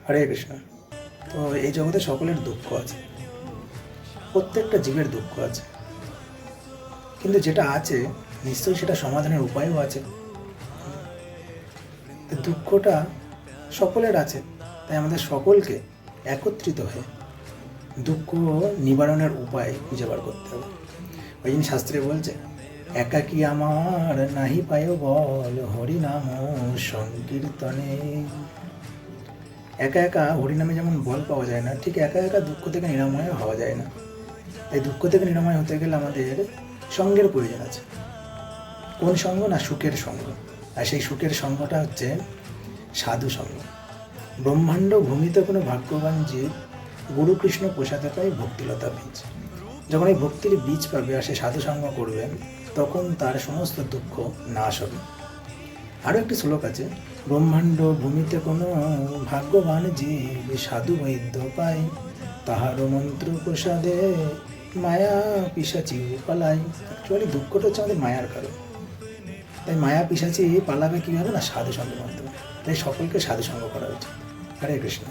হরে কৃষ্ণ। তো এই জগতে সকলের দুঃখ আছে, প্রত্যেকটা জীবের দুঃখ আছে, কিন্তু যেটা আছে নিশ্চয়ই সেটা সমাধানের উপায়ও আছে। দুঃখটা সকলের আছে, তাই আমাদের সকলকে একত্রিত হয়ে দুঃখ নিবারণের উপায় খুঁজে বার করতে হবে। ওই জন্য শাস্ত্রে বলছে, একাকী আমার নাহি পায় বল হরিনাম সংকীর্তনে। একা একা হরিনামে যেমন বল পাওয়া যায় না, ঠিক একা একা দুঃখ থেকে নিরাময় হওয়া যায় না। তাই দুঃখ থেকে নিরাময় হতে গেলে আমাদের সঙ্গের প্রয়োজন আছে। কোন সঙ্গ? না সুখের সঙ্গ। আর সেই সুখের সঙ্গটা হচ্ছে সাধু সঙ্গ। ব্রহ্মাণ্ড ভূমিতে কোনো ভাগ্যবান জীব গুরু কৃষ্ণ প্রসাদে পায় ভক্তিলতা বীজ। যখন এই ভক্তির বীজ পাবে আর সে সাধু সঙ্গ করবেন, তখন তার সমস্ত দুঃখ নাশ হবে। আরও একটি শ্লোক আছে, ব্রহ্মাণ্ড ভূমিতে কোনো ভাগ্যবান জীব সাধু বৈদ্য পায়, তাহার মন্ত্র প্রসাদে মায়া পিশাচি পালায়। অ্যাকচুয়ালি দুঃখটা হচ্ছে আমাদের মায়ার কারণ। তাই মায়া পিশাচি পালাবে কীভাবে? না সাধু সঙ্গের মাধ্যমে। তাই সকলকে সাধু সঙ্গ করা উচিত। হরে কৃষ্ণ।